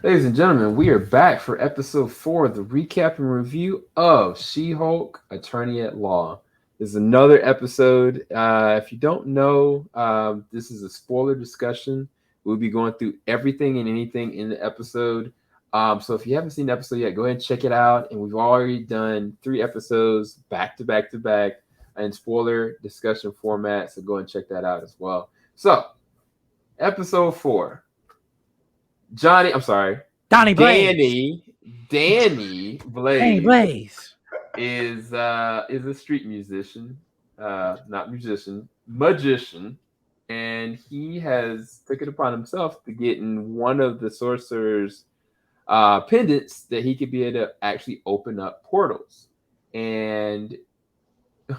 Ladies and gentlemen, we are back for episode 4, the recap and review of She-Hulk, Attorney at Law. This is another episode. If you don't know, this is a spoiler discussion. We'll be going through everything and anything in the episode. So if you haven't seen the episode yet, go ahead and check it out. And we've already done 3 episodes back to back to back in spoiler discussion format. So go and check that out as well. So, episode 4. I'm sorry, Donnie Blaze. Danny Danny Blaze Blaze. is a street musician, not musician, magician, and he has taken upon himself to get in one of the sorcerer's pendants that he could be able to actually open up portals. And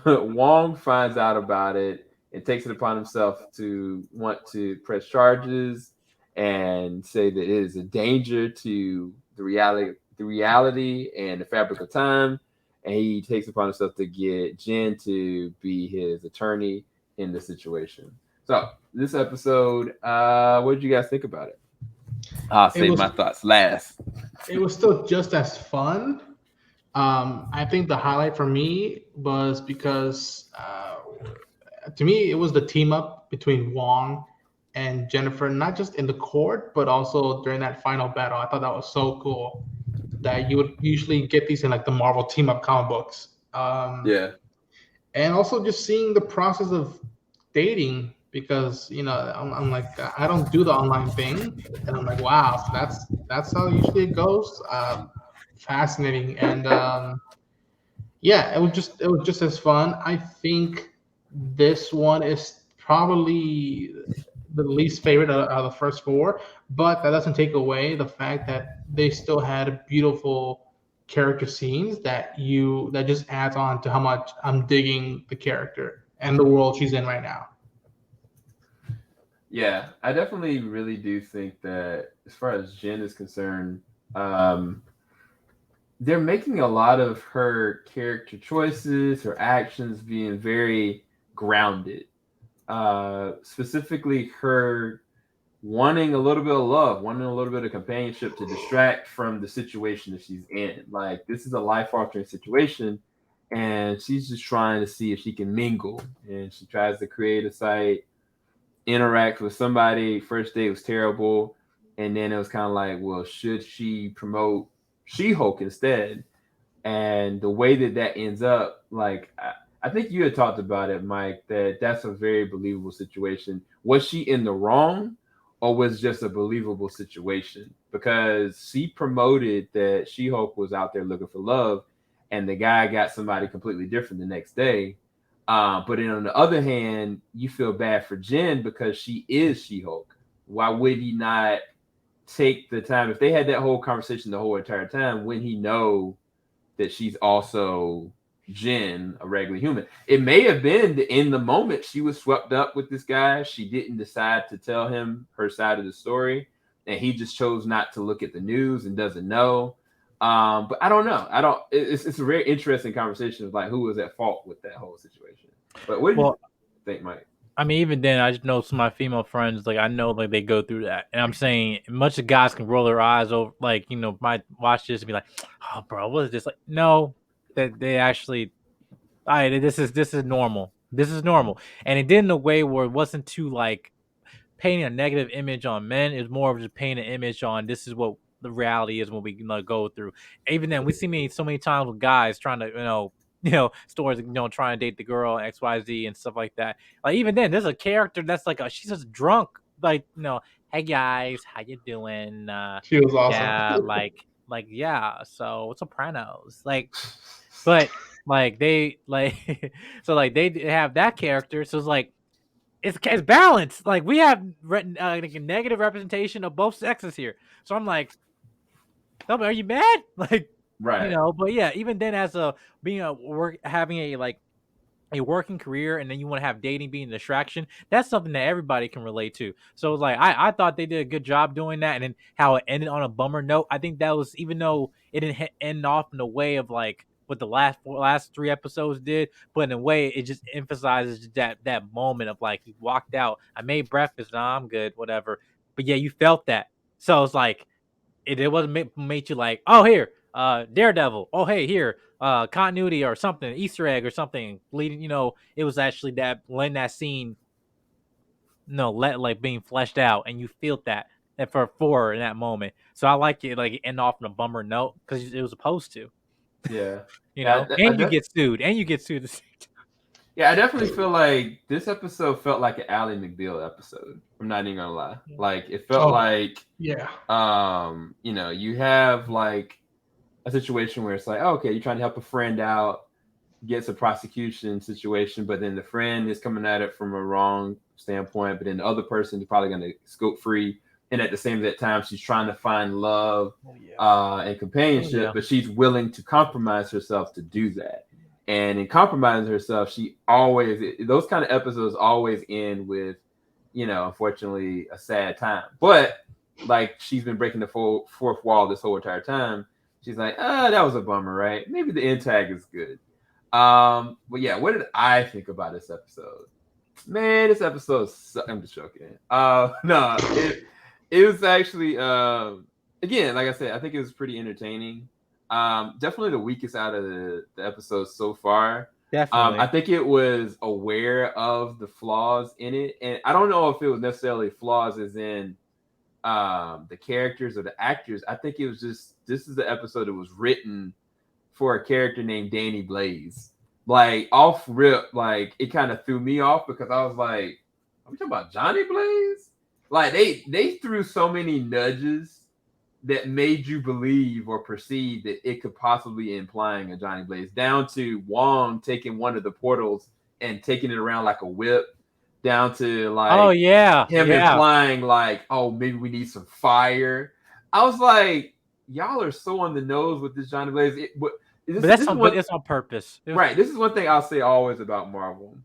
Wong finds out about it and takes it upon himself to want to press charges and say that it is a danger to the reality and the fabric of time. And he takes upon himself to get Jen to be his attorney in the situation. So this episode, what did you guys think about it? I'll save my thoughts last. It was still just as fun. I think the highlight for me was because to me it was the team up between Wong and Jennifer, not just in the court, but also during that final battle. I thought that was so cool that you would usually get these in like the Marvel team up comic books. Yeah. And also just seeing the process of dating, because I'm like, I don't do the online thing, and I'm like, wow, so that's how usually it goes. Fascinating. And yeah, it was just as fun. I think this one is probably the least favorite out of the first 4, but that doesn't take away the fact that they still had beautiful character scenes that just adds on to how much I'm digging the character and the world she's in right now. Yeah, I definitely really do think that as far as Jen is concerned, they're making a lot of her character choices, her actions being very grounded. Specifically, her wanting a little bit of love, wanting a little bit of companionship to distract from the situation that she's in. Like, this is a life-altering situation, and she's just trying to see if she can mingle. And she tries to create a site, interact with somebody. First day was terrible, and then it was kind of like, well, should she promote She-Hulk instead? And the way that ends up, like, I think you had talked about it, Mike, that's a very believable situation. Was she in the wrong, or was it just a believable situation? Because she promoted that She-Hulk was out there looking for love, and the guy got somebody completely different the next day. But then on the other hand, you feel bad for Jen because she is She-Hulk. Why would he not take the time? If they had that whole conversation the whole entire time, wouldn't he know that she's also Jen, a regular human? It may have been that in the moment she was swept up with this guy. She didn't decide to tell him her side of the story, and he just chose not to look at the news and doesn't know. But I don't know. It's a very interesting conversation of like who was at fault with that whole situation. But what do you think, Mike? I mean, even then, I just know some of my female friends, like, I know, like, they go through that. And I'm saying, much of guys can roll their eyes over, like, might watch this and be like, oh, bro, what is this? Like, no, that they actually, this is normal. This is normal. And it did in a way where it wasn't too, like, painting a negative image on men. It was more of just painting an image on this is what the reality is when we go through. Even then, we see so many times with guys trying to, stories, trying to date the girl, XYZ and stuff like that. Like, even then, there's a character that's like, she's just drunk. Like, hey guys, how you doing? She was awesome. Yeah, yeah. So Sopranos, like, but like they like, so like they have that character. So it's like, it's balanced. Like, we have like a negative representation of both sexes here. So I'm like, tell me, are you mad? Like, right. But yeah, even then, as having a working career, and then you want to have dating being a distraction, that's something that everybody can relate to. So it's like, I thought they did a good job doing that, and then how it ended on a bummer note. I think that was, even though it didn't end off in a way of like what the last 3 episodes did, but in a way it just emphasizes that moment of like, he walked out, I made breakfast, nah, I'm good, whatever. But yeah, you felt that. So it's like, it wasn't made you like, oh here, Daredevil, oh hey here, continuity or something, Easter egg or something leading. It was actually that letting that scene, let like being fleshed out, and you feel that and for in that moment. So I like it like end off on a bummer note because it was supposed to, Yeah. Yeah, and you get sued, yeah, I definitely feel like this episode felt like an Ally McBeal episode. I'm not even gonna lie. Like it felt like yeah. You have like a situation where it's like, oh, okay, you're trying to help a friend out, gets a prosecution situation, but then the friend is coming at it from a wrong standpoint, but then the other person is probably gonna scope free. And at the same time, she's trying to find love and companionship, but she's willing to compromise herself to do that. And in compromising herself, those kind of episodes always end with, unfortunately, a sad time. But like she's been breaking the fourth wall this whole entire time. She's like, that was a bummer, right? Maybe the end tag is good. But yeah, what did I think about this episode? Man, this episode I'm just joking. No, it was actually again, like I said, I think it was pretty entertaining. Definitely the weakest out of the episodes so far. Definitely. I think it was aware of the flaws in it, and I don't know if it was necessarily flaws as in the characters or the actors. I think it was just this is the episode that was written for a character named Danny Blaze. Like off rip, like it kind of threw me off because I was like, "Are we talking about Johnny Blaze?" Like they threw so many nudges that made you believe or perceive that it could possibly be implying a Johnny Blaze, down to Wong taking one of the portals and taking it around like a whip, down to like him implying like, oh, maybe we need some fire. I was like, y'all are so on the nose with this Johnny Blaze. But it's on purpose. Right. This is one thing I'll say always about Marvel.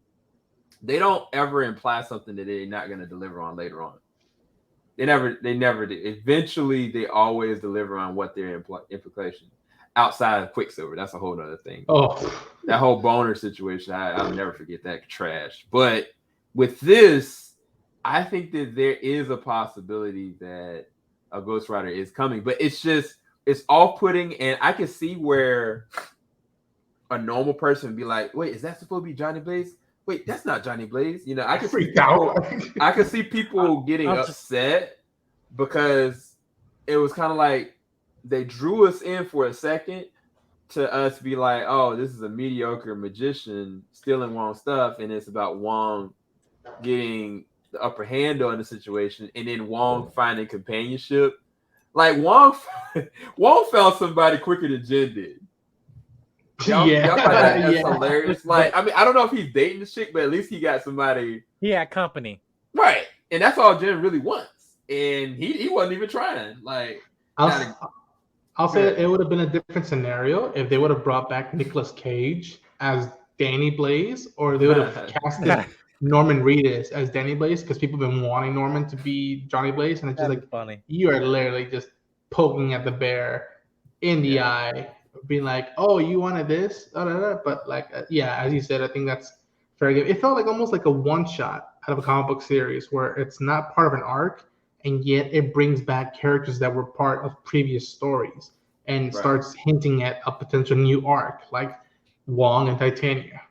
They don't ever imply something that they're not going to deliver on later on. They never do. Eventually, they always deliver on what their implication. Outside of Quicksilver, that's a whole other thing. Oh, that whole boner situation, I'll never forget that trash. But with this, I think that there is a possibility that a Ghost Rider is coming, but it's off-putting, and I can see where a normal person would be like, "Wait, is that supposed to be Johnny Blaze? Wait, that's not Johnny Blaze." I can freak out. I can see people getting upset because it was kind of like they drew us in for a second to us be like, "Oh, this is a mediocre magician stealing Wong's stuff," and it's about Wong getting the upper hand on the situation, and then Wong finding companionship. Like Wong found somebody quicker than Jen did. Y'all that's hilarious. Like, I mean, I don't know if he's dating the chick, but at least he got somebody. He had company, right? And that's all Jen really wants. And he wasn't even trying. Like, I'll say it would have been a different scenario if they would have brought back Nicolas Cage as Danny Blaze, or they would have casted Norman Reedus as Danny Blaze, because people have been wanting Norman to be Johnny Blaze, and it's just like funny. You are literally just poking at the bear in the eye, being like, "Oh, you wanted this," but like, as you said, I think that's fair game. It felt like almost like a one shot out of a comic book series where it's not part of an arc, and yet it brings back characters that were part of previous stories and starts hinting at a potential new arc, like Wong and Titania.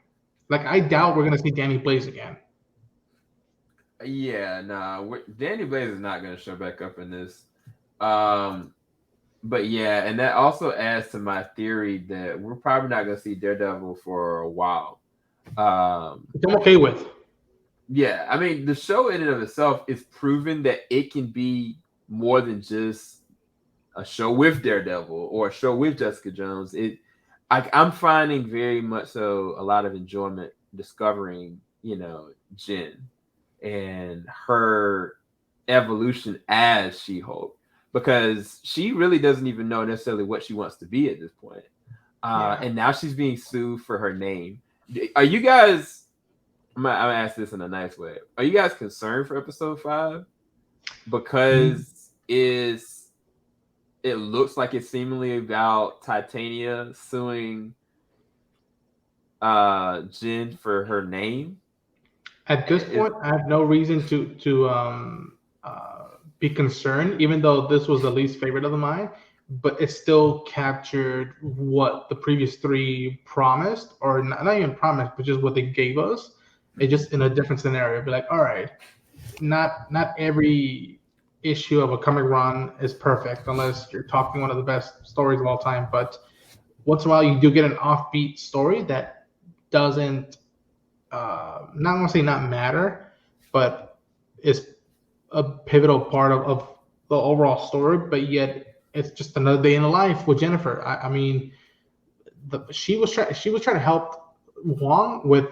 Like, I doubt we're gonna see Danny Blaze again. Yeah, nah, Danny Blaze is not gonna show back up in this. But yeah, and that also adds to my theory that we're probably not gonna see Daredevil for a while. Which I'm okay with. Yeah, I mean, the show in and of itself is proven that it can be more than just a show with Daredevil or a show with Jessica Jones. I'm finding very much so a lot of enjoyment discovering, Jen and her evolution as She-Hulk, because she really doesn't even know necessarily what she wants to be at this point. And now she's being sued for her name. Are you guys? I'm gonna ask this in a nice way. Are you guys concerned for episode 5? Because it looks like it's seemingly about Titania suing Jen for her name. At this point, I have no reason to be concerned, even though this was the least favorite of mine, but it still captured what the previous three promised, or not even promised, but just what they gave us. It just in a different scenario. Be like, all right, not every issue of a comic run is perfect unless you're talking one of the best stories of all time. But once in a while, you do get an offbeat story that doesn't not want to say not matter, but is a pivotal part of the overall story. But yet, it's just another day in the life with Jennifer. I mean, she was trying to help Wong with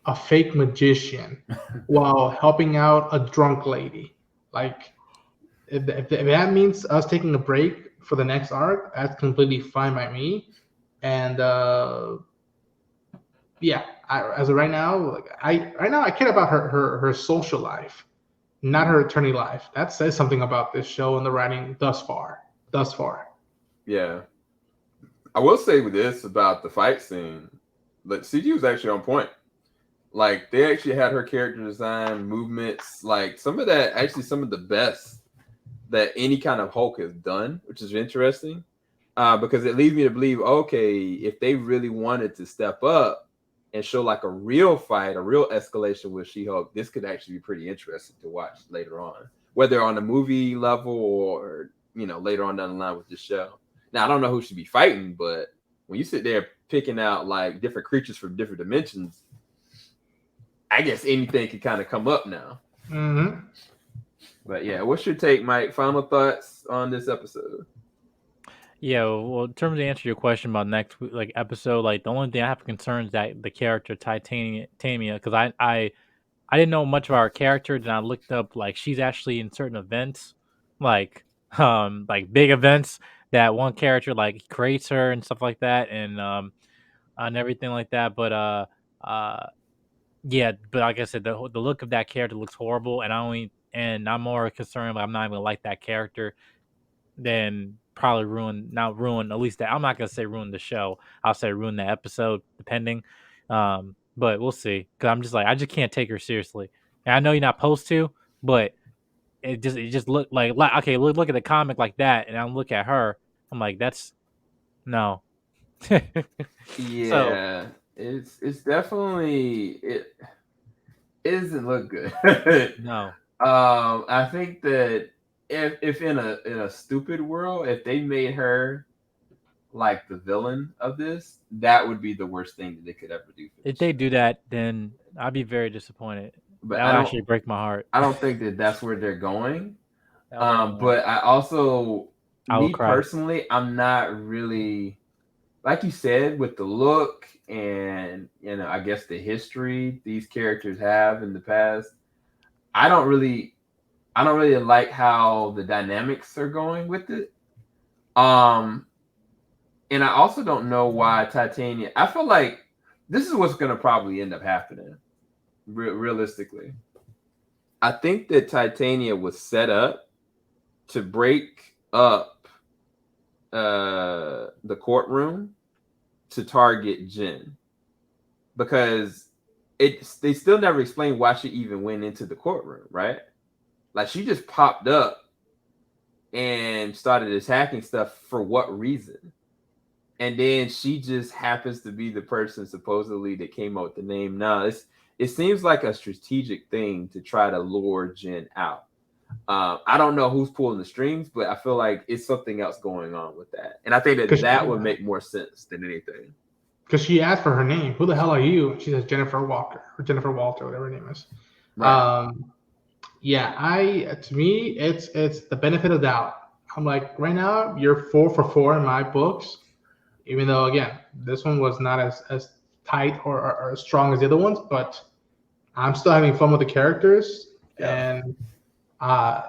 a fake magician while helping out a drunk lady. Like, if that means us taking a break for the next arc, that's completely fine by me. And yeah, as of right now, like I care about her social life, not her attorney life. That says something about this show and the writing thus far. Thus far. Yeah. I will say with this about the fight scene, but CG was actually on point. Like, they actually had her character design, movements, like some of the best that any kind of Hulk has done, which is interesting. Because it leads me to believe, okay, if they really wanted to step up and show like a real fight, a real escalation with She-Hulk, this could actually be pretty interesting to watch later on, whether on a movie level or, you know, later on down the line with the show. Now, I don't know who should be fighting, but when you sit there picking out like different creatures from different dimensions, I guess anything can kind of come up now. Mm-hmm. But yeah, what's your take, Mike? Final thoughts on this episode? Yeah, well, in terms of answer your question about next like episode, like the only thing I have concern is that the character Titania, because I didn't know much about her character, then I looked up like she's actually in certain events, like big events that one character like creates her and stuff like that, and everything like that. But uh yeah, but like I said, the look of that character looks horrible, and I'm more concerned like I'm not even gonna like that character than probably not ruin at least that. I'm not gonna say ruin the show. I'll say ruin the episode, depending. But we'll see. Cause I'm just like I just can't take her seriously. And I know you're not supposed to, but it just look like okay, look at the comic like that, and I look at her. I'm like that's no. So Yeah, it's definitely it doesn't look good. no. I think that if in a stupid world, if they made her like the villain of this, that would be the worst thing that they could ever do for If this they show. do that, then I'd be very disappointed. But That would actually break my heart. I don't think that that's where they're going. That would break my heart. But I also, I will me cry. personally, I'm not really, like you said, with the look and, you know, I guess the history these characters have in the past. I don't really like how the dynamics are going with it. And I also don't know why Titania. I feel like this is what's going to probably end up happening. Realistically, I think that Titania was set up to break up the courtroom to target Jen, because they still never explained why she even went into the courtroom, right? Like, she just popped up and started attacking stuff for what reason? And then she just happens to be the person supposedly that came up with the name. Now, it seems like a strategic thing to try to lure Jen out. I don't know who's pulling the strings, but I feel like it's something else going on with that. And I think that would make more sense than anything. Because she asked for her name. Who the hell are you? She says Jennifer Walker or Jennifer Walter, whatever her name is. Right. Yeah, to me, it's the benefit of doubt. I'm like, right now, you're 4 for 4 in my books. Even though, again, this one was not as tight or as strong as the other ones, but I'm still having fun with the characters. Yeah. And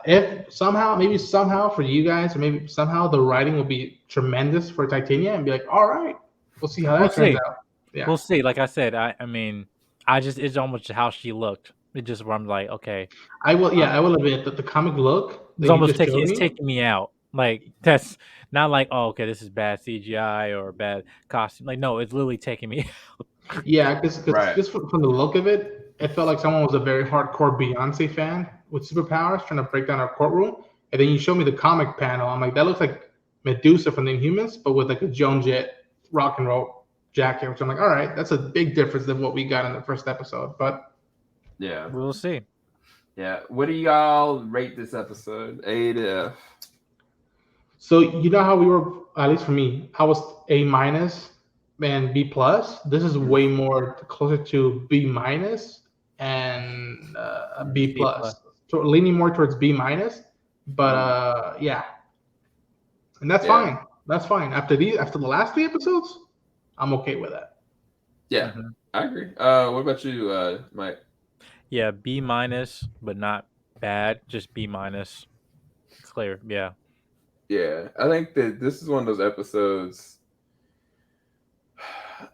if somehow for you guys, or maybe somehow the writing will be tremendous for Titania and be like, all right, we'll see how that turns out. Yeah. We'll see. Like I said, I mean, it's almost how she looked. It just where I'm like, okay, I will admit that the comic look that it's you almost just showed me. taking me out. Like that's not like, oh, okay, this is bad CGI or bad costume. Like, no, it's literally taking me. Yeah, because Right. just from the look of it, it felt like someone was a very hardcore Beyonce fan with superpowers trying to break down our courtroom. And then you show me the comic panel. I'm like, that looks like Medusa from the Inhumans, but with like a Joan Jett rock and roll jacket, which I'm like, all right, that's a big difference than what we got in the first episode. But Yeah. We'll see. Yeah. What do y'all rate this episode? A to F. so you know how we were, at least for me, I was A minus and B plus. This is way more closer to B minus and B B plus. plus. So leaning more towards B minus. But yeah, and that's Yeah. fine. That's fine. After the last 3 episodes, I'm okay with that. Yeah, Mhm. I agree. What about you, Mike? Yeah, B minus, but not bad. Just B minus. Clear. Yeah. Yeah, I think that this is one of those episodes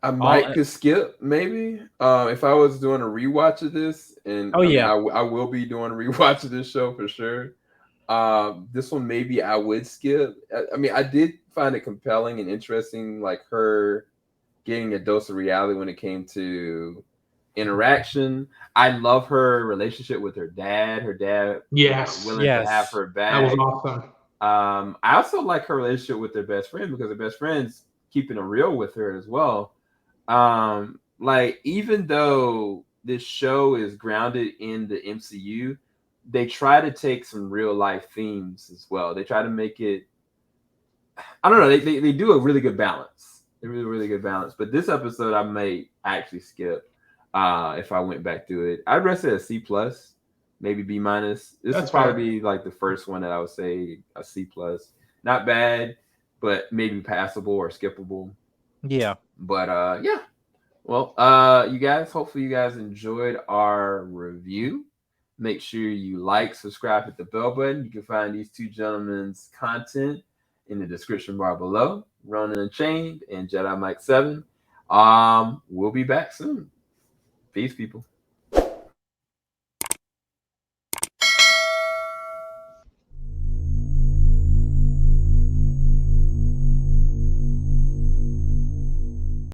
I All. might could skip maybe. If I was doing a rewatch of this, and Oh I mean, yeah. I will be doing a rewatch of this show for sure. This one maybe I would skip. I mean, I did find it compelling and interesting, like her getting a dose of reality when it came to interaction. I love her relationship with her dad. Her dad, Yes, willing to have Yes. her that was back. awesome. I also like her relationship with their best friend because her best friend's keeping it real with her as well. Like even though this show is grounded in the MCU, they try to take some real life themes as well. They try to make it. I don't know. They do a really good balance. They really good balance. But this episode, I may actually skip if I went back to it. I'd rest it a C plus, maybe B minus. This That's would probably fair. be like the first one that I would say a C plus. Not bad, but maybe passable or skippable. Yeah. But yeah. Well, you guys, hopefully you guys enjoyed our review. Make sure you like, subscribe, hit the bell button. You can find these two gentlemen's content in the description bar below. Ronan Unchained and Jedi Mike 7. We'll be back soon. Peace, people.